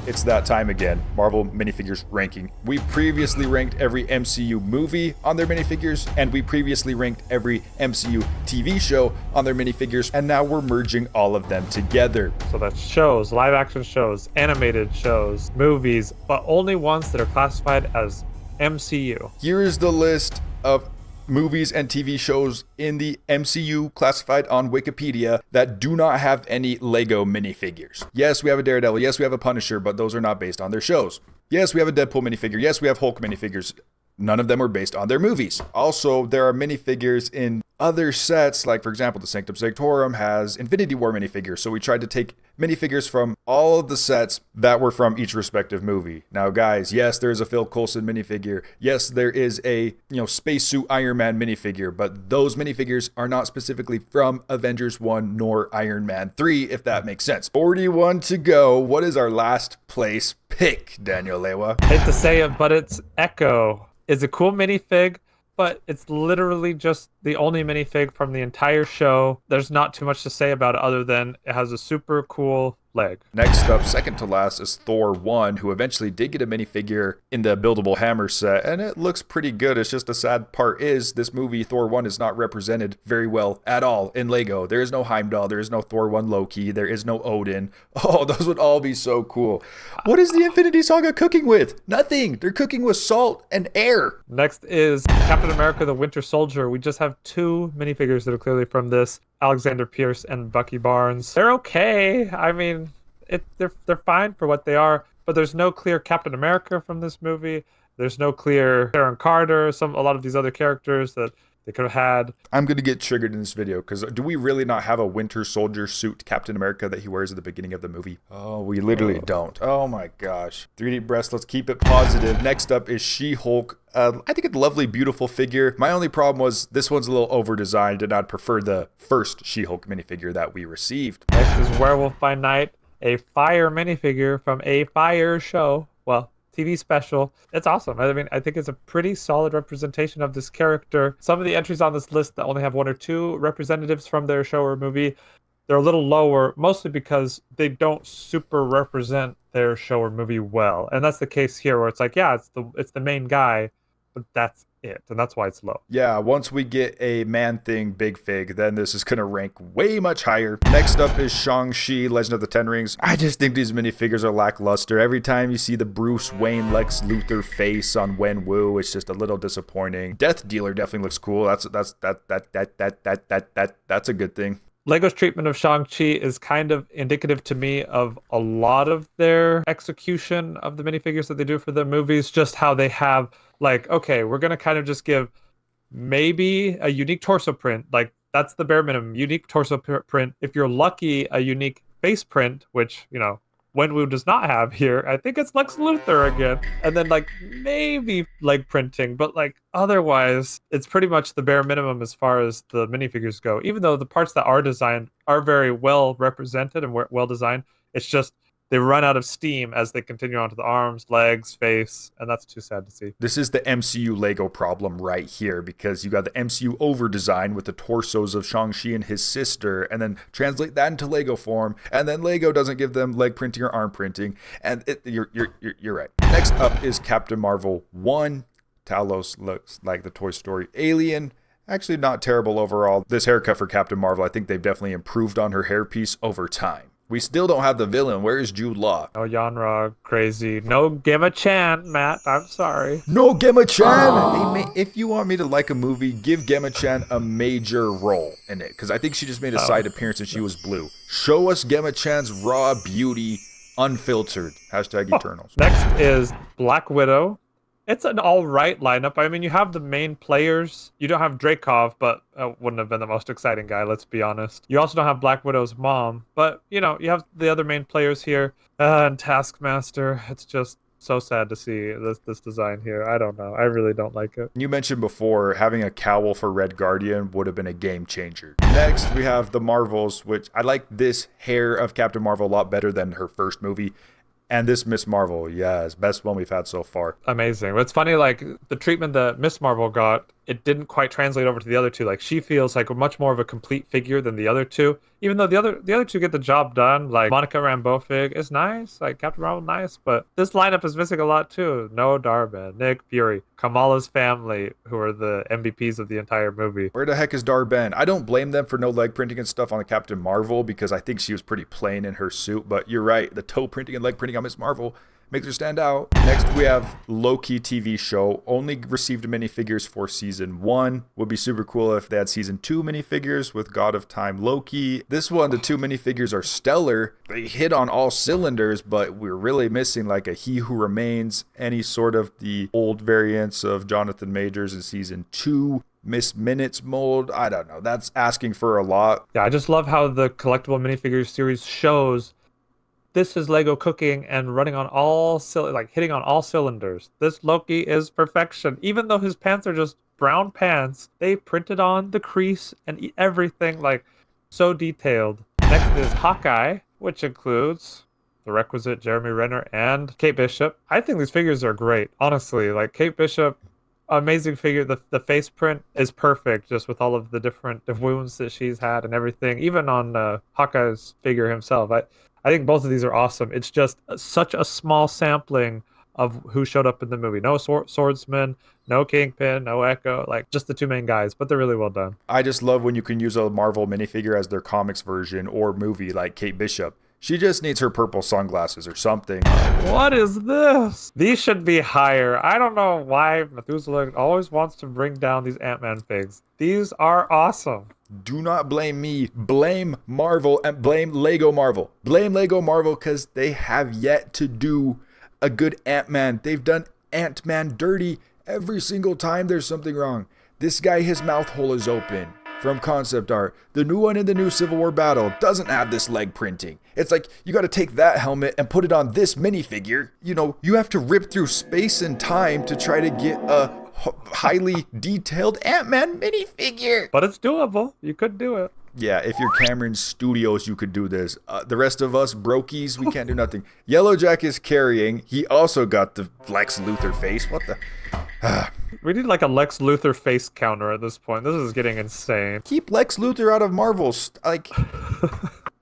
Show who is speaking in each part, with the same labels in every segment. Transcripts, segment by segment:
Speaker 1: It's that time again. Marvel minifigures ranking. We previously ranked every MCU movie on their minifigures, and we previously ranked every MCU TV show on their minifigures, and now we're merging all of them together.
Speaker 2: So that's shows, live action shows, animated shows, movies, but only ones that are classified as MCU.
Speaker 1: Here is the list of movies and TV shows in the MCU classified on Wikipedia that do not have any Lego minifigures. Yes, we have a Daredevil. Yes, we have a Punisher, but those are not based on their shows. Yes, we have a Deadpool minifigure. Yes, we have Hulk minifigures. None of them are based on their movies. Also, there are minifigures in other sets, like for example, the Sanctum Sanctorum has Infinity War minifigures. So we tried to take minifigures from all of the sets that were from each respective movie. Now, guys, yes, there's a Phil Coulson minifigure. Yes, there is a spacesuit Iron Man minifigure, but those minifigures are not specifically from Avengers 1 nor Iron Man 3, if that makes sense. 41 to go. What is our last place pick, Daniel Lewa?
Speaker 2: Hate to say it, but it's Echo. It's a cool minifig, but it's literally just the only minifig from the entire show. There's not too much to say about it other than it has a super cool leg.
Speaker 1: Next up, second to last, is Thor 1, who eventually did get a minifigure in the buildable hammer set, and it looks pretty good. It's just the sad part is this movie, Thor 1, is not represented very well at all in Lego. There is no Heimdall, there is no Thor 1 Loki, there is no Odin. Oh, those would all be so cool. What is the Infinity Saga cooking with? Nothing. They're cooking with salt and air.
Speaker 2: Next is Captain America the Winter Soldier. We just have two minifigures that are clearly from this. Alexander Pierce and Bucky Barnes. They're okay. I mean, they're fine for what they are, but there's no clear Captain America from this movie. There's no clear Sharon Carter, a lot of these other characters that they could have had.
Speaker 1: I'm going to get triggered in this video because do we really not have a Winter Soldier suit Captain America that he wears at the beginning of the movie? Oh, we literally don't. Oh my gosh. 3D breast, let's keep it positive. Next up is She-Hulk. I think it's a lovely, beautiful figure. My only problem was this one's a little over-designed, and I'd prefer the first She-Hulk minifigure that we received.
Speaker 2: Next is Werewolf by Night, a fire minifigure from a fire show. Well, TV special. It's awesome. I mean, I think it's a pretty solid representation of this character. Some of the entries on this list that only have one or two representatives from their show or movie, they're a little lower, mostly because they don't super represent their show or movie well. And that's the case here, where it's like, yeah, it's the main guy, but that's it, and that's why it's low.
Speaker 1: Yeah, once we get a Man-Thing Big Fig, then this is gonna rank way much higher. Next up is Shang-Chi, Legend of the Ten Rings. I just think these minifigures are lackluster. Every time you see the Bruce Wayne Lex Luthor face on Wenwu, it's just a little disappointing. Death Dealer definitely looks cool. That's a good thing.
Speaker 2: Lego's treatment of Shang-Chi is kind of indicative to me of a lot of their execution of the minifigures that they do for their movies, just how they have, like, okay, we're going to kind of just give maybe a unique torso print. Like, that's the bare minimum, unique torso print. If you're lucky, a unique face print, which, Wenwu does not have here. I think it's Lex Luthor again. And then maybe leg printing, but otherwise it's pretty much the bare minimum as far as the minifigures go. Even though the parts that are designed are very well represented and well designed, it's just they run out of steam as they continue on to the arms, legs, face, and that's too sad to see.
Speaker 1: This is the MCU Lego problem right here, because you got the MCU over-design with the torsos of Shang-Chi and his sister, and then translate that into Lego form, and then Lego doesn't give them leg printing or arm printing, and you're right. Next up is Captain Marvel 1. Talos looks like the Toy Story alien. Actually, not terrible overall. This haircut for Captain Marvel, I think they've definitely improved on her hairpiece over time. We still don't have the villain. Where is Jude Law?
Speaker 2: Oh, Yanrog, crazy. No Gemma Chan, Matt. I'm sorry.
Speaker 1: No Gemma Chan! Hey, if you want me to like a movie, give Gemma Chan a major role in it. Because I think she just made a side appearance and she was blue. Show us Gemma Chan's raw beauty, unfiltered. Hashtag Eternals.
Speaker 2: Next is Black Widow. It's an all right lineup. I mean, you have the main players. You don't have Dreykov, but wouldn't have been the most exciting guy, let's be honest. You also don't have Black Widow's mom, but, you have the other main players here. And Taskmaster, it's just so sad to see this design here. I don't know. I really don't like it.
Speaker 1: You mentioned before, having a cowl for Red Guardian would have been a game changer. Next, we have the Marvels, which I like this hair of Captain Marvel a lot better than her first movie. And this Miss Marvel, yes, best one we've had so far.
Speaker 2: Amazing. It's funny, the treatment that Miss Marvel got it didn't quite translate over to the other two. Like she feels like much more of a complete figure than the other two. Even though the other two get the job done, like Monica Rambeau fig is nice, like Captain Marvel nice, but this lineup is missing a lot too. No Darben, Nick Fury, Kamala's family, who are the MVPs of the entire movie.
Speaker 1: Where the heck is Darben? I don't blame them for no leg printing and stuff on the Captain Marvel because I think she was pretty plain in her suit, but you're right, the toe printing and leg printing on Miss Marvel makes her stand out. Next, we have Loki TV show. Only received minifigures for season 1. Would be super cool if they had season 2 minifigures with God of Time Loki. This one, the 2 minifigures are stellar. They hit on all cylinders, but we're really missing like a He Who Remains, any sort of the old variants of Jonathan Majors in season 2. Miss Minutes mold. I don't know. That's asking for a lot.
Speaker 2: Yeah, I just love how the collectible minifigures series shows this is Lego cooking and running on hitting on all cylinders. This Loki is perfection. Even though his pants are just brown pants, they printed on the crease and everything, like so detailed. Next is Hawkeye, which includes the requisite Jeremy Renner and Kate Bishop. I think these figures are great, honestly. Like Kate Bishop, amazing figure. The face print is perfect, just with all of the different wounds that she's had and everything. Even on Hawkeye's figure himself, I think both of these are awesome. It's just such a small sampling of who showed up in the movie. No swordsman, no Kingpin, no Echo, like just the 2 main guys, but they're really well done.
Speaker 1: I just love when you can use a Marvel minifigure as their comics version or movie like Kate Bishop. She just needs her purple sunglasses or something.
Speaker 2: What is this? These should be higher. I don't know why Methuselah always wants to bring down these Ant-Man figs. These are awesome.
Speaker 1: Do not blame me. Blame Marvel and blame Lego Marvel. Blame Lego Marvel because they have yet to do a good Ant-Man. They've done Ant-Man dirty every single time there's something wrong. This guy, his mouth hole is open from concept art. The new one in the new Civil War battle doesn't have this leg printing. It's like you got to take that helmet and put it on this minifigure. You know, you have to rip through space and time to try to get a highly detailed Ant-Man minifigure.
Speaker 2: But it's doable. You could do it.
Speaker 1: Yeah, if you're Cameron Studios, you could do this. The rest of us, brokies, we can't do nothing. Yellowjack is carrying. He also got the Lex Luthor face. What the...
Speaker 2: We need like a Lex Luthor face counter at this point. This is getting insane.
Speaker 1: Keep Lex Luthor out of Marvel's. Like...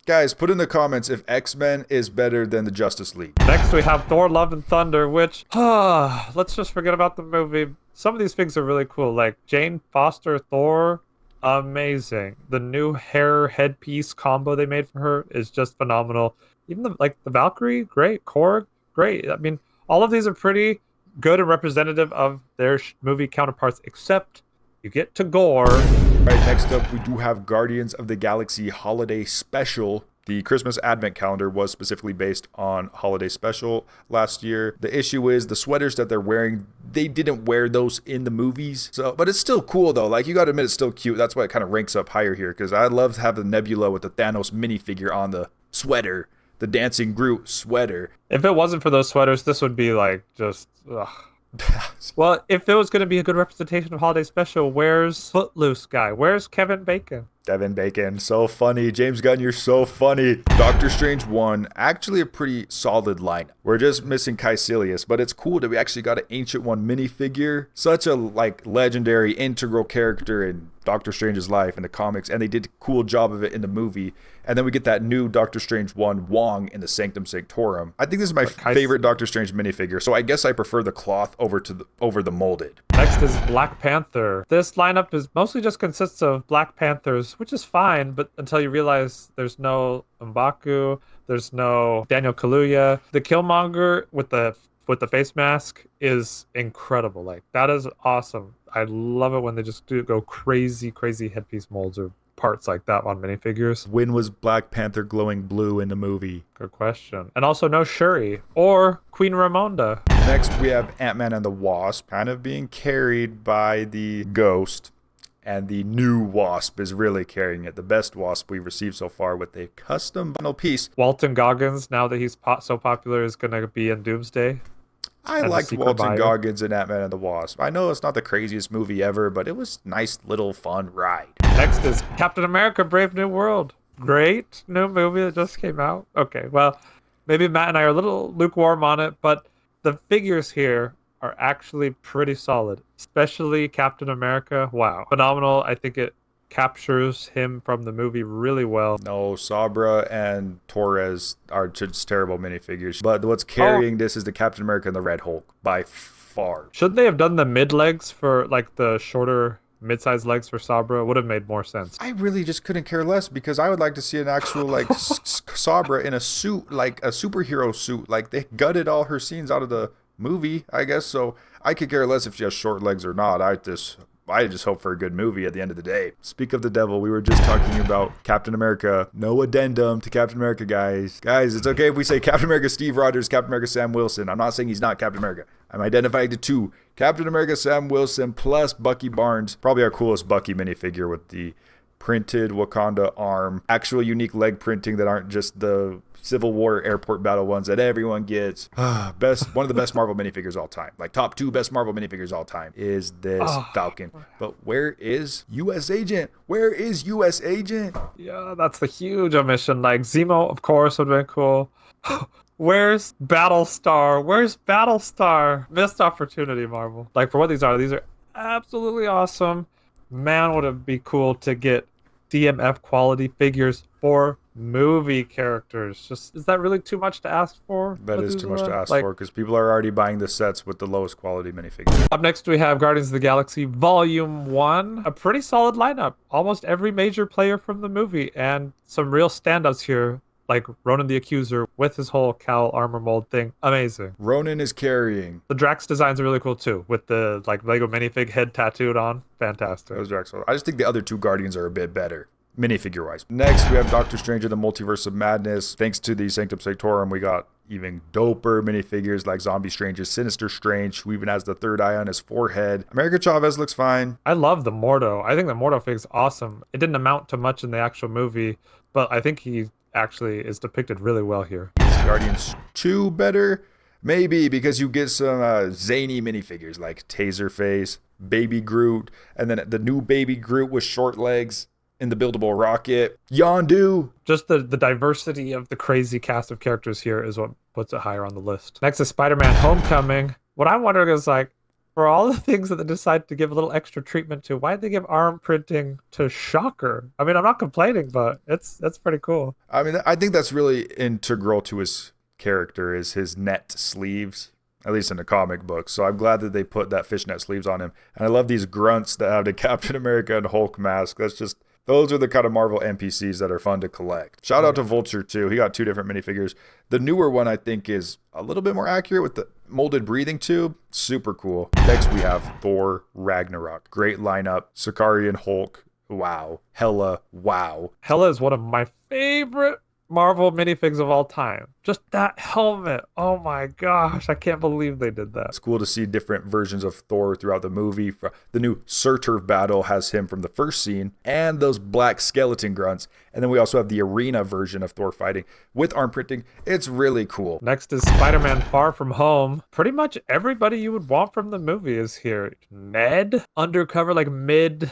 Speaker 1: Guys, put in the comments if X-Men is better than the Justice League.
Speaker 2: Next, we have Thor Love and Thunder, which... let's just forget about the movie. Some of these figs are really cool. Like Jane Foster Thor, amazing. The new hair headpiece combo they made for her is just phenomenal. Even the Valkyrie, great. Korg, great. I mean, all of these are pretty good and representative of their movie counterparts, except you get to Gore.
Speaker 1: All right, next up, we do have Guardians of the Galaxy Holiday Special. The Christmas Advent Calendar was specifically based on Holiday Special last year. The issue is the sweaters that they're wearing, they didn't wear those in the movies. But it's still cool, though. Like, you got to admit, it's still cute. That's why it kind of ranks up higher here, because I love to have the Nebula with the Thanos minifigure on the sweater, the Dancing Groot sweater.
Speaker 2: If it wasn't for those sweaters, this would be like just... Ugh. Well, if it was going to be a good representation of Holiday Special, where's Footloose guy? Where's Kevin Bacon?
Speaker 1: Kevin Bacon, so funny. James Gunn, you're so funny. Doctor Strange 1, actually a pretty solid lineup. We're just missing Caecilius, but it's cool that we actually got an Ancient One minifigure. Such a legendary, integral character in Doctor Strange's life in the comics, and they did a cool job of it in the movie. And then we get that new Doctor Strange 1 Wong in the Sanctum Sanctorum. I think this is my favorite Doctor Strange minifigure, so I guess I prefer the cloth over the molded.
Speaker 2: Next is Black Panther. This lineup is mostly just consists of Black Panthers, which is fine, but until you realize there's no M'Baku, there's no Daniel Kaluuya. The Killmonger with the face mask is incredible. Like, that is awesome. I love it when they just go crazy headpiece molds or parts like that on minifigures.
Speaker 1: When was Black Panther glowing blue in the movie?
Speaker 2: Good question. And also no Shuri or Queen Ramonda.
Speaker 1: Next, we have Ant-Man and the Wasp, kind of being carried by the Ghost. And the new Wasp is really carrying it. The best Wasp we've received so far with a custom vinyl piece.
Speaker 2: Walton Goggins, now that he's so popular, is going to be in Doomsday.
Speaker 1: I liked Walton Goggins in Ant-Man and the Wasp. I know it's not the craziest movie ever, but it was a nice little fun ride.
Speaker 2: Next is Captain America Brave New World. Great new movie that just came out. Okay, well, maybe Matt and I are a little lukewarm on it, but the figures here are actually pretty solid, especially Captain America. Wow. Phenomenal. I think it captures him from the movie really well.
Speaker 1: No, Sabra and Torres are just terrible minifigures. But what's carrying this is the Captain America and the Red Hulk by far.
Speaker 2: Should they have done the mid legs for like the shorter mid-sized legs for Sabra? Would have made more sense.
Speaker 1: I really just couldn't care less because I would like to see an actual like Sabra in a suit, like a superhero suit. Like they gutted all her scenes out of the movie, I guess. So I could care less if she has short legs or not. I just hope for a good movie at the end of the day. Speak of the devil, we were just talking about Captain America. No addendum to Captain America, guys. Guys, it's okay if we say Captain America Steve Rogers, Captain America Sam Wilson. I'm not saying he's not Captain America. I'm identifying the two. Captain America Sam Wilson plus Bucky Barnes. Probably our coolest Bucky minifigure with the printed Wakanda arm. Actual unique leg printing that aren't just the Civil War airport battle ones that everyone gets. One of the best Marvel minifigures all time. Like top 2 best Marvel minifigures all time is this Falcon. But where is US Agent? Where is US Agent?
Speaker 2: Yeah, that's the huge omission. Like Zemo, of course, would have been cool. Where's Battlestar? Where's Battlestar? Missed opportunity, Marvel. Like for what these are absolutely awesome. Man, would it be cool to get DMF quality figures for movie characters. Just, is that really too much to ask for?
Speaker 1: That is too much to ask for because people are already buying the sets with the lowest quality minifigures.
Speaker 2: Up next we have Guardians of the Galaxy Volume 1. A pretty solid lineup. Almost every major player from the movie and some real standouts here. Like Ronan the Accuser with his whole cowl armor mold thing. Amazing.
Speaker 1: Ronan is carrying.
Speaker 2: The Drax designs are really cool too, with the like Lego minifig head tattooed on. Fantastic.
Speaker 1: Those Drax. I just think the other 2 Guardians are a bit better, minifigure wise. Next, we have Doctor Strange in the Multiverse of Madness. Thanks to the Sanctum Sanctorum, we got even doper minifigures like Zombie Strange's Sinister Strange, who even has the third eye on his forehead. America Chavez looks fine.
Speaker 2: I love the Mordo. I think the Mordo fig's awesome. It didn't amount to much in the actual movie, but I think he actually is depicted really well here.
Speaker 1: Is Guardians 2 better? Maybe, because you get some zany minifigures like Taserface, Baby Groot, and then the new Baby Groot with short legs in the buildable rocket. Yondu.
Speaker 2: Just the diversity of the crazy cast of characters here is what puts it higher on the list. Next is Spider-Man Homecoming. What I'm wondering is like, for all the things that they decide to give a little extra treatment to, why'd they give arm printing to Shocker? I mean, I'm not complaining, but that's pretty cool.
Speaker 1: I mean, I think that's really integral to his character is his net sleeves, at least in the comic book. So I'm glad that they put that fishnet sleeves on him. And I love these grunts that have the Captain America and Hulk mask. Those are the kind of Marvel NPCs that are fun to collect. Shout out to Vulture too. He got 2 different minifigures. The newer one I think is a little bit more accurate with the molded breathing tube. Super cool. Next we have Thor Ragnarok. Great lineup. Sakari and Hulk. Wow. Hela. Wow.
Speaker 2: Hela is one of my favorite Marvel minifigs of all time. Just that helmet. Oh my gosh. I can't believe they did that.
Speaker 1: It's cool to see different versions of Thor throughout the movie. The new Surtur battle has him from the first scene and those black skeleton grunts. And then we also have the arena version of Thor fighting with arm printing. It's really cool.
Speaker 2: Next is Spider-Man Far From Home. Pretty much everybody you would want from the movie is here. Ned, undercover, like mid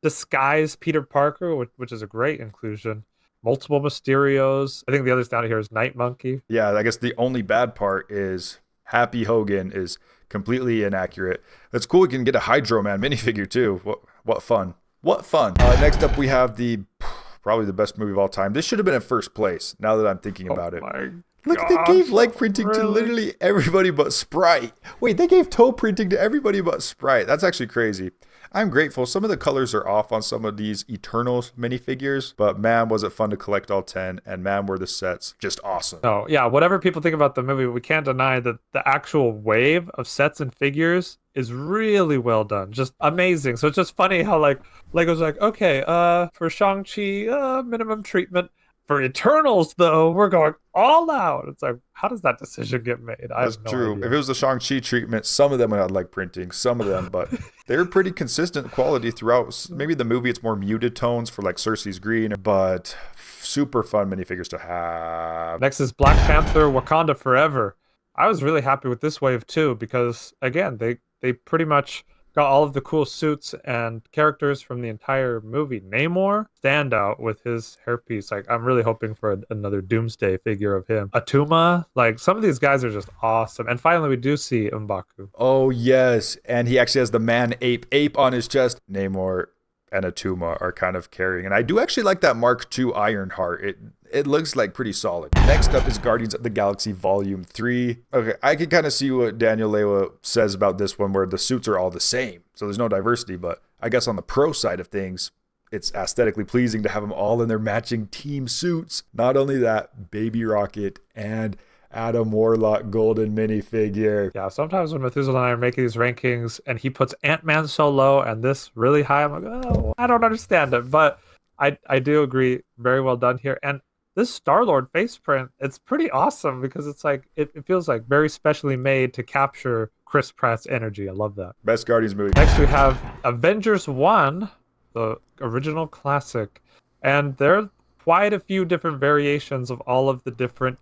Speaker 2: disguise Peter Parker, which is a great inclusion. Multiple Mysterios. I think the others down here is Night Monkey.
Speaker 1: Yeah, I guess the only bad part is Happy Hogan is completely inaccurate. That's cool. We can get a Hydro Man minifigure too. What fun. What fun. Next up, we have probably the best movie of all time. This should have been in first place now that I'm thinking about it. Look, they gave leg printing to literally everybody but Sprite. Wait, they gave toe printing to everybody but Sprite. That's actually crazy. I'm grateful. Some of the colors are off on some of these Eternals minifigures, but man, was it fun to collect all 10, and man, were the sets just awesome.
Speaker 2: Oh, yeah, whatever people think about the movie, we can't deny that the actual wave of sets and figures is really well done. Just amazing. So it's just funny how, like, Lego's like, okay, for Shang-Chi, minimum treatment. For Eternals, though, we're going all out. It's like, how does that decision get made?
Speaker 1: That's true. Idea. If it was the Shang-Chi treatment, some of them would have like printing, some of them, but they're pretty consistent quality throughout. Maybe the movie, it's more muted tones for like Cersei's green, but super fun minifigures to have.
Speaker 2: Next is Black Panther Wakanda Forever. I was really happy with this wave, too, because, again, they pretty much got all of the cool suits and characters from the entire movie. Namor stand out with his hairpiece. Like, I'm really hoping for another Doomsday figure of him. Atuma, like, some of these guys are just awesome. And finally, we do see M'Baku.
Speaker 1: Oh, yes. And he actually has the man ape on his chest. Namor and Atuma are kind of carrying. And I do actually like that Mark II Ironheart. It looks like pretty solid. Next up is Guardians of the Galaxy Volume 3. Okay, I can kind of see what Daniel Lewa says about this one, where the suits are all the same. So there's no diversity, but I guess on the pro side of things, it's aesthetically pleasing to have them all in their matching team suits. Not only that, Baby Rocket and Adam Warlock golden minifigure.
Speaker 2: Yeah, sometimes when Methuselah and I are making these rankings and he puts Ant-Man so low and this really high, I'm like, oh, I don't understand it. But I do agree, very well done here. And this Star-Lord face print, it's pretty awesome because it's like, it feels like very specially made to capture Chris Pratt's energy. I love that.
Speaker 1: Best Guardians movie.
Speaker 2: Next we have Avengers 1, the original classic. And there are quite a few different variations of all of the different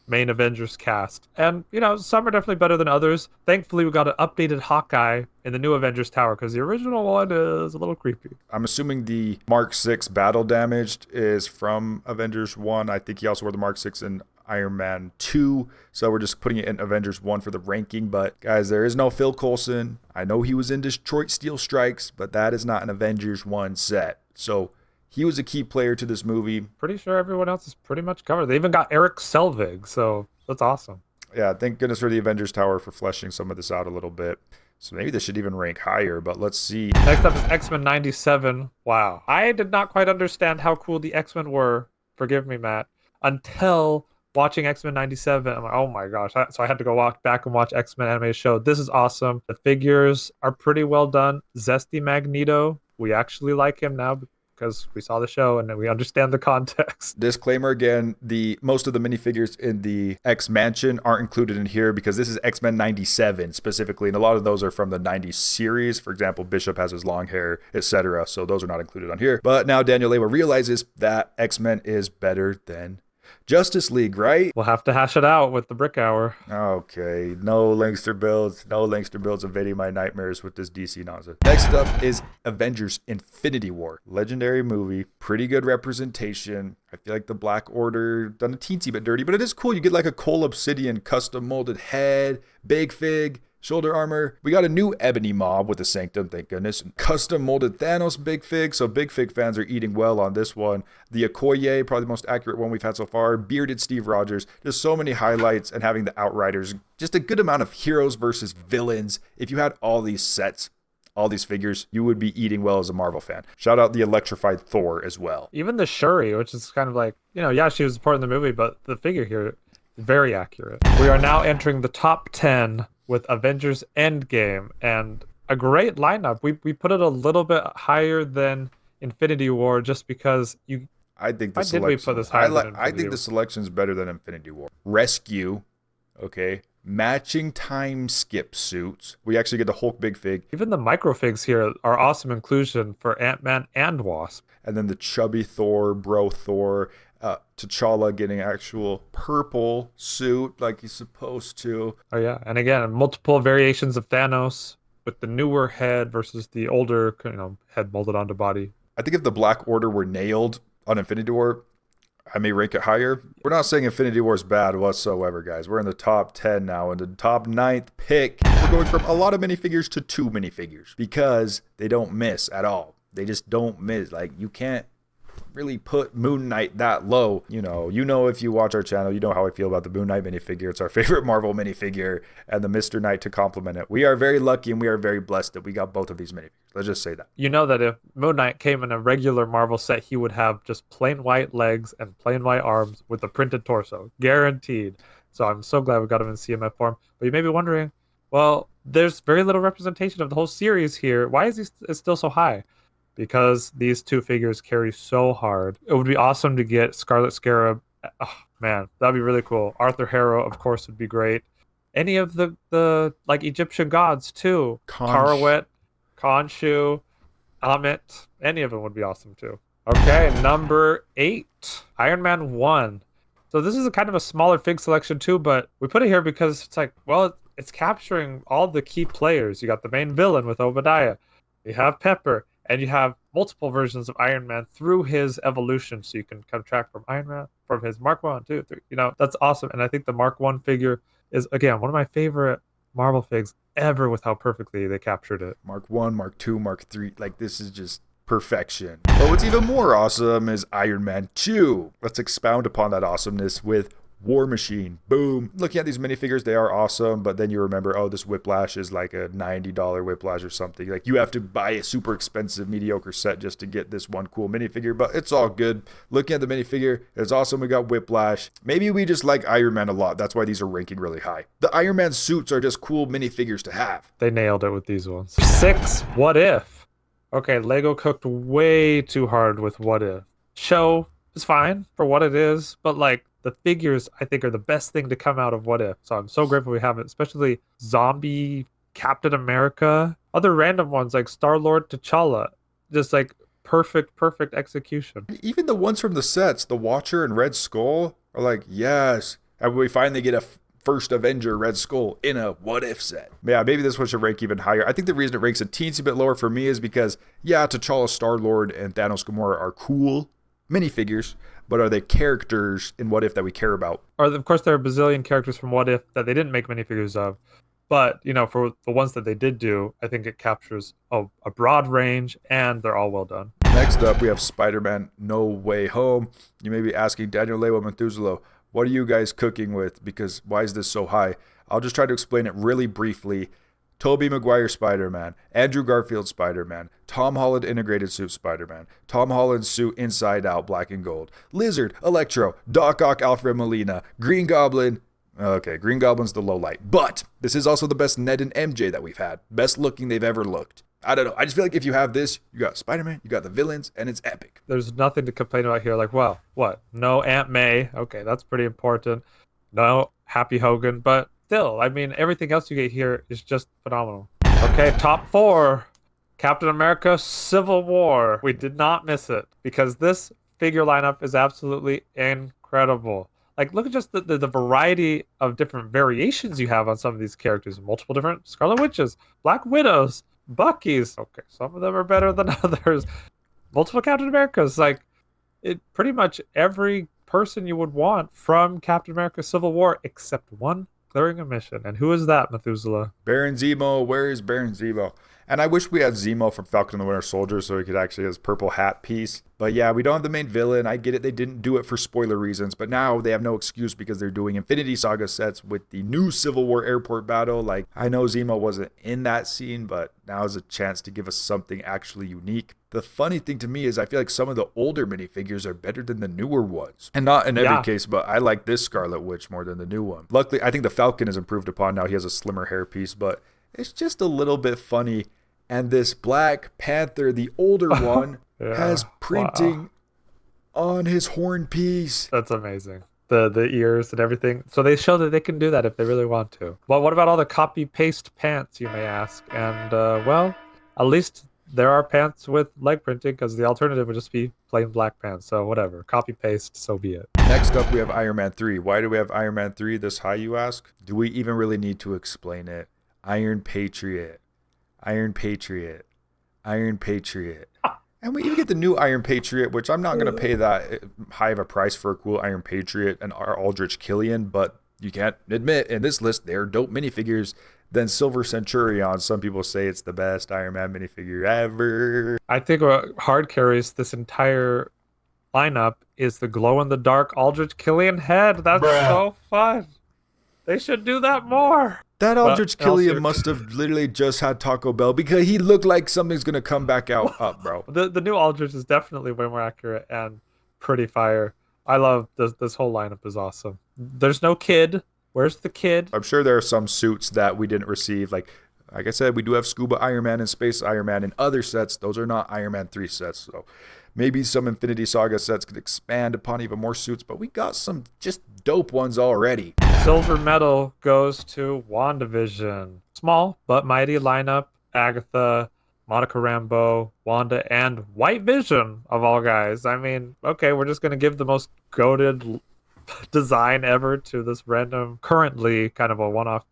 Speaker 2: main Avengers cast. And, you know, some are definitely better than others. Thankfully, we got an updated Hawkeye in the new Avengers Tower because the original one is a little creepy.
Speaker 1: I'm assuming the Mark 6 battle damaged is from Avengers 1. I think he also wore the Mark 6 in Iron Man 2. So we're just putting it in Avengers 1 for the ranking. But guys, there is no Phil Coulson. I know he was in Detroit Steel Strikes, but that is not an Avengers 1 set. So he was a key player to this movie.
Speaker 2: Pretty sure everyone else is pretty much covered. They even got Eric Selvig, so that's awesome.
Speaker 1: Yeah, thank goodness for the Avengers Tower for fleshing some of this out a little bit. So maybe this should even rank higher, but let's see.
Speaker 2: Next up is X-Men 97. Wow. I did not quite understand how cool the X-Men were, forgive me, Matt, until watching X-Men 97. I'm like, oh my gosh. So I had to go back and watch X-Men animated show. This is awesome. The figures are pretty well done. Zesty Magneto, we actually like him now because we saw the show and we understand the context.
Speaker 1: Disclaimer again, most of the minifigures in the X Mansion aren't included in here because this is X-Men 97 specifically, and a lot of those are from the 90s series. For example, Bishop has his long hair, etc. So those are not included on here. But now Daniel Lewa realizes that X-Men is better than Justice League, right?
Speaker 2: We'll have to hash it out with the Brick Hour.
Speaker 1: Okay, no Linkster builds evading my nightmares with this DC nonsense. Next up is Avengers Infinity War. Legendary movie, pretty good representation. I feel like the Black Order done a teensy bit dirty, but it is cool. You get like a Cole Obsidian custom molded head, big fig, shoulder armor. We got a new Ebony Mob with the Sanctum, thank goodness. Custom molded Thanos Big Fig, so Big Fig fans are eating well on this one. The Okoye, probably the most accurate one we've had so far. Bearded Steve Rogers, just so many highlights, and having the Outriders, just a good amount of heroes versus villains. If you had all these sets, all these figures, you would be eating well as a Marvel fan. Shout out the electrified Thor as well.
Speaker 2: Even the Shuri, which is kind of like, you know, yeah, she was part of the movie, but the figure here, very accurate. We are now entering the top 10 with Avengers Endgame, and a great lineup. We put it a little bit higher than Infinity War just because
Speaker 1: I think the
Speaker 2: selection. Why did we put this higher than Infinity
Speaker 1: I think the selection is better than Infinity War. Rescue, okay. Matching time skip suits. We actually get the Hulk Big Fig.
Speaker 2: Even the microfigs here are awesome inclusion for Ant-Man and Wasp.
Speaker 1: And then the chubby Thor, bro Thor. T'Challa getting actual purple suit like he's supposed to.
Speaker 2: Oh yeah, and again, multiple variations of Thanos with the newer head versus the older, head molded onto body.
Speaker 1: I think if the Black Order were nailed on Infinity War, I may rank it higher. We're not saying Infinity War is bad whatsoever, guys. We're in the top 10 now. In the top 9th pick, we're going from a lot of minifigures to 2 minifigures because they don't miss at all. They just don't miss. Like, you can't really put Moon Knight that low. You know if you watch our channel, you know how I feel about the Moon Knight minifigure. It's our favorite Marvel minifigure, and the Mr. Knight to complement it. We are very lucky and we are very blessed that we got both of these minifigures. Let's just say that.
Speaker 2: You know that if Moon Knight came in a regular Marvel set, he would have just plain white legs and plain white arms with a printed torso. Guaranteed. So I'm so glad we got him in CMF form. But you may be wondering, well, there's very little representation of the whole series here. Why is he still so high? Because these 2 figures carry so hard. It would be awesome to get Scarlet Scarab. Oh, man, that'd be really cool. Arthur Harrow, of course, would be great. Any of the like Egyptian gods too. Karawet, Khonshu, Amit. Any of them would be awesome too. Okay, number 8, Iron Man 1. So this is a kind of a smaller fig selection too, but we put it here because it's like, well, it's capturing all the key players. You got the main villain with Obadiah, you have Pepper, and you have multiple versions of Iron Man through his evolution. So you can kind of track from Iron Man, from his Mark 1, 2, 3. That's awesome. And I think the Mark 1 figure is, again, one of my favorite Marvel figs ever with how perfectly they captured it.
Speaker 1: Mark 1, Mark 2, Mark 3. Like, this is just perfection. But what's even more awesome is Iron Man 2. Let's expound upon that awesomeness with War Machine. Boom. Looking at these minifigures, they are awesome, but then you remember, oh, this Whiplash is like a $90 Whiplash or something. Like, you have to buy a super expensive, mediocre set just to get this one cool minifigure, but it's all good. Looking at the minifigure, it's awesome. We got Whiplash. Maybe we just like Iron Man a lot. That's why these are ranking really high. The Iron Man suits are just cool minifigures to have.
Speaker 2: They nailed it with these ones. 6, What If? Okay, Lego cooked way too hard with What If. Show is fine for what it is, but like, the figures, I think, are the best thing to come out of What If. So I'm so grateful we have it, especially Zombie Captain America. Other random ones like Star-Lord T'Challa. Just like perfect execution.
Speaker 1: Even the ones from the sets, the Watcher and Red Skull, are like, yes. And we finally get a first Avenger Red Skull in a What If set. Yeah, maybe this one should rank even higher. I think the reason it ranks a teensy bit lower for me is because, yeah, T'Challa, Star-Lord, and Thanos Gamora are cool minifigures, but are they characters in What If that we care about?
Speaker 2: Or, of course, there are a bazillion characters from What If that they didn't make minifigures of. But, for the ones that they did do, I think it captures a broad range, and they're all well done.
Speaker 1: Next up, we have Spider-Man No Way Home. You may be asking Daniel Lewa Methuselah, what are you guys cooking with? Because why is this so high? I'll just try to explain it really briefly. Tobey Maguire Spider-Man, Andrew Garfield Spider-Man, Tom Holland integrated suit Spider-Man, Tom Holland suit inside out black and gold, Lizard, Electro, Doc Ock Alfred Molina, Green Goblin. Okay, Green Goblin's the low light, but this is also the best Ned and MJ that we've had. Best looking they've ever looked. I don't know. I just feel like if you have this, you got Spider-Man, you got the villains, and it's epic.
Speaker 2: There's nothing to complain about here. Like, well, what? No Aunt May. Okay, that's pretty important. No Happy Hogan, but still, I mean, everything else you get here is just phenomenal. Okay, top 4. Captain America Civil War. We did not miss it because this figure lineup is absolutely incredible. Like, look at just the variety of different variations you have on some of these characters. Multiple different Scarlet Witches, Black Widows, Bucky's. Okay, some of them are better than others. Multiple Captain Americas. Like, it pretty much every person you would want from Captain America Civil War except one clearing a mission. And who is that, Methuselah?
Speaker 1: Baron Zemo. Where is Baron Zemo? And I wish we had Zemo from Falcon and the Winter Soldier so he could actually have his purple hat piece. But yeah, we don't have the main villain. I get it. They didn't do it for spoiler reasons. But now they have no excuse because they're doing Infinity Saga sets with the new Civil War airport battle. Like, I know Zemo wasn't in that scene, but now is a chance to give us something actually unique. The funny thing to me is I feel like some of the older minifigures are better than the newer ones. And not in every case, but I like this Scarlet Witch more than the new one. Luckily, I think the Falcon is improved upon now. He has a slimmer hairpiece, but it's just a little bit funny. And this Black Panther, the older one, has printing on his horn piece.
Speaker 2: That's amazing. The ears and everything. So they show that they can do that if they really want to. Well, what about all the copy-paste pants, you may ask? And, well, at least there are pants with leg printing because the alternative would just be plain black pants. So whatever. Copy-paste, so be it.
Speaker 1: Next up, we have Iron Man 3. Why do we have Iron Man 3 this high, you ask? Do we even really need to explain it? Iron Patriot. Iron Patriot. Iron Patriot. And we even get the new Iron Patriot, which I'm not going to pay that high of a price for a cool Iron Patriot and our Aldrich Killian, but you can't admit in this list they're dope minifigures. Then Silver Centurion, some people say it's the best Iron Man minifigure ever.
Speaker 2: I think what hard carries this entire lineup is the glow-in-the-dark Aldrich Killian head. That's so fun. They should do that more.
Speaker 1: That Aldrich Killian must have literally just had Taco Bell because he looked like something's going to come back out up, bro.
Speaker 2: The new Aldrich is definitely way more accurate and pretty fire. I love this whole lineup is awesome. There's no kid. Where's the kid?
Speaker 1: I'm sure there are some suits that we didn't receive. Like I said, we do have Scuba Iron Man and Space Iron Man in other sets. Those are not Iron Man 3 sets. So maybe some Infinity Saga sets could expand upon even more suits. But we got some just dope ones already.
Speaker 2: Silver medal goes to WandaVision. Small but mighty lineup. Agatha, Monica Rambeau, Wanda, and White Vision, of all guys. I mean, okay, we're just going to give the most goated design ever to this random, currently kind of a one-off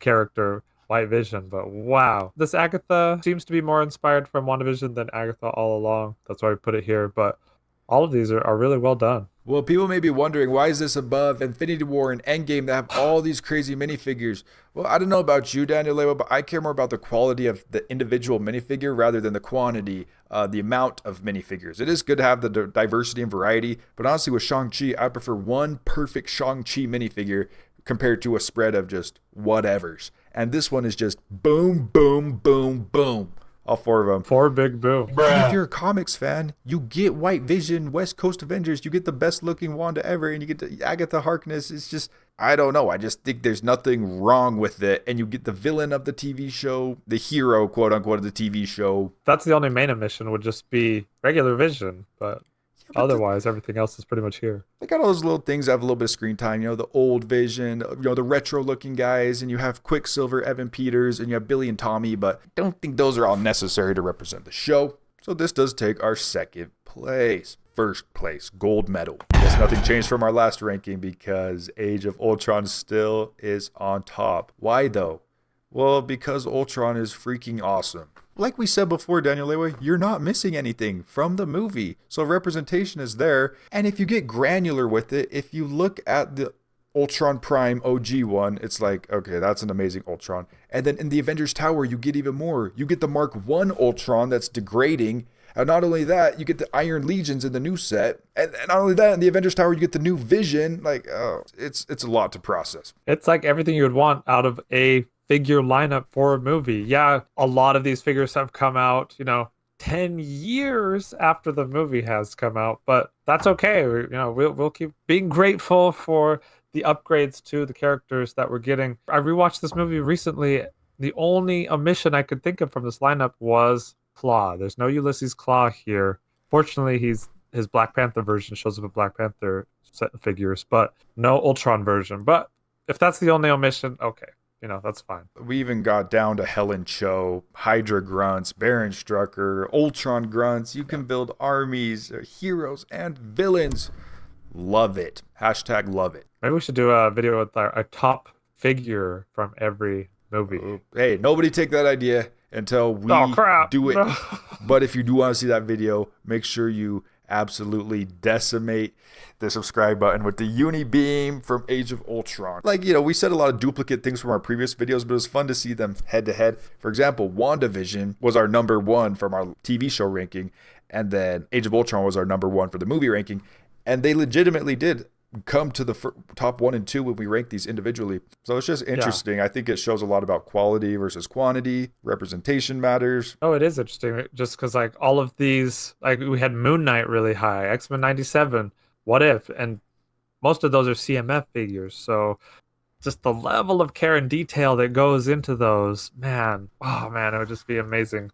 Speaker 2: character, White Vision, but wow. This Agatha seems to be more inspired from WandaVision than Agatha all along. That's why we put it here, but all of these are really well done.
Speaker 1: Well, people may be wondering, why is this above Infinity War and Endgame that have all these crazy minifigures? Well, I don't know about you, Daniel Lewa, but I care more about the quality of the individual minifigure rather than the quantity, the amount of minifigures. It is good to have the diversity and variety, but honestly with Shang-Chi, I prefer one perfect Shang-Chi minifigure compared to a spread of just whatevers. And this one is just boom, boom, boom, boom. All four of them.
Speaker 2: Four big boom.
Speaker 1: And if you're a comics fan, you get White Vision, West Coast Avengers, you get the best looking Wanda ever, and you get the Agatha Harkness. It's just, I don't know. I just think there's nothing wrong with it. And you get the villain of the TV show, the hero, quote unquote, of the TV show.
Speaker 2: That's the only main omission would just be regular Vision, but otherwise, everything else is pretty much here.
Speaker 1: They got all those little things that have a little bit of screen time. You know, the old Vision, you know, the retro-looking guys, and you have Quicksilver, Evan Peters, and you have Billy and Tommy, but I don't think those are all necessary to represent the show. So this does take our second place. First place, gold medal. Guess nothing changed from our last ranking because Age of Ultron still is on top. Why though? Well, because Ultron is freaking awesome. Like we said before, Daniel Lewa, you're not missing anything from the movie. So representation is there. And if you get granular with it, if you look at the Ultron Prime OG one, it's like, okay, that's an amazing Ultron. And then in the Avengers Tower, you get even more. You get the Mark 1 Ultron that's degrading. And not only that, you get the Iron Legions in the new set. And not only that, in the Avengers Tower, you get the new Vision. Like, oh, it's a lot to process.
Speaker 2: It's like everything you would want out of a figure lineup for a movie. Yeah, a lot of these figures have come out, 10 years after the movie has come out, but that's okay. We'll keep being grateful for the upgrades to the characters that we're getting. I rewatched this movie recently. The only omission I could think of from this lineup was Claw. There's no Ulysses Claw here. Fortunately, his Black Panther version shows up in Black Panther set of figures, but no Ultron version. But if that's the only omission, okay. That's fine.
Speaker 1: We even got down to Helen Cho, Hydra Grunts, Baron Strucker, Ultron Grunts. You can build armies, heroes, and villains. Love it. Hashtag love it.
Speaker 2: Maybe we should do a video with our top figure from every movie.
Speaker 1: Hey, nobody take that idea until we do it. But if you do want to see that video, make sure you absolutely decimate the subscribe button with the uni beam from Age of Ultron. Like, we said a lot of duplicate things from our previous videos, but it was fun to see them head to head. For example, WandaVision was our number 1 from our TV show ranking, and then Age of Ultron was our number 1 for the movie ranking, and they legitimately did come to the top 1 and 2 when we rank these individually. So it's just interesting. I think it shows a lot about quality versus quantity. Representation matters.
Speaker 2: Oh, it is interesting just because all of these, we had Moon Knight really high, X-Men 97, What If, and most of those are CMF figures. So just the level of care and detail that goes into those, it would just be amazing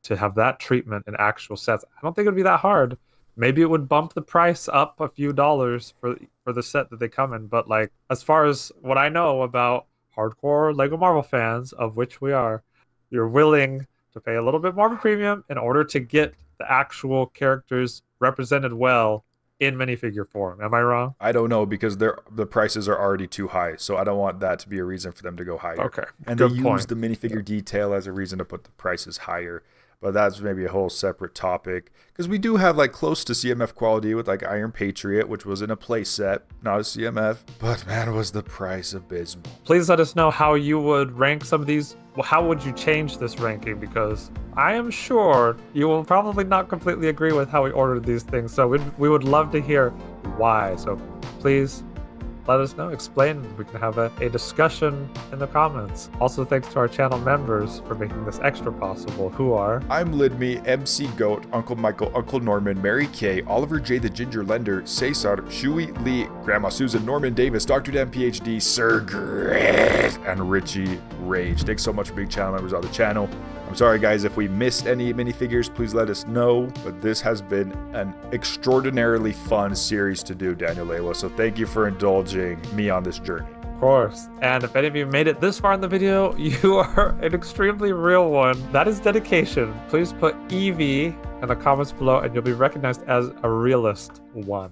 Speaker 2: to have that treatment in actual sets. I don't think it would be that hard. Maybe it would bump the price up a few dollars for the set that they come in. But as far as what I know about hardcore Lego Marvel fans, of which we are, you're willing to pay a little bit more of a premium in order to get the actual characters represented well in minifigure form. Am I wrong?
Speaker 1: I don't know, because the prices are already too high. So I don't want that to be a reason for them to go higher.
Speaker 2: Okay.
Speaker 1: And they use the minifigure detail as a reason to put the prices higher. But that's maybe a whole separate topic, because we do have close to CMF quality with Iron Patriot, which was in a play set, not a CMF. But man, was the price abysmal.
Speaker 2: Please let us know how you would rank some of these. Well, how would you change this ranking? Because I am sure you will probably not completely agree with how we ordered these things. So we would love to hear why. So please let us know, explain. We can have a discussion in the comments. Also, thanks to our channel members for making this extra possible, who are...
Speaker 1: I'm Lidme, MC Goat, Uncle Michael, Uncle Norman, Mary Kay, Oliver J. the Ginger Lender, Cesar, Shui Lee, Grandma Susan, Norman Davis, Dr. Dan PhD, Sir Grit, and Richie Rage. Thanks so much for being channel members on the channel. I'm sorry guys if we missed any minifigures, please let us know, but this has been an extraordinarily fun series to do, Daniel Lewa, so thank you for indulging me on this journey.
Speaker 2: Of course. And if any of you made it this far in the video, you are an extremely real one. That is dedication. Please put EV in the comments below and you'll be recognized as a realist one.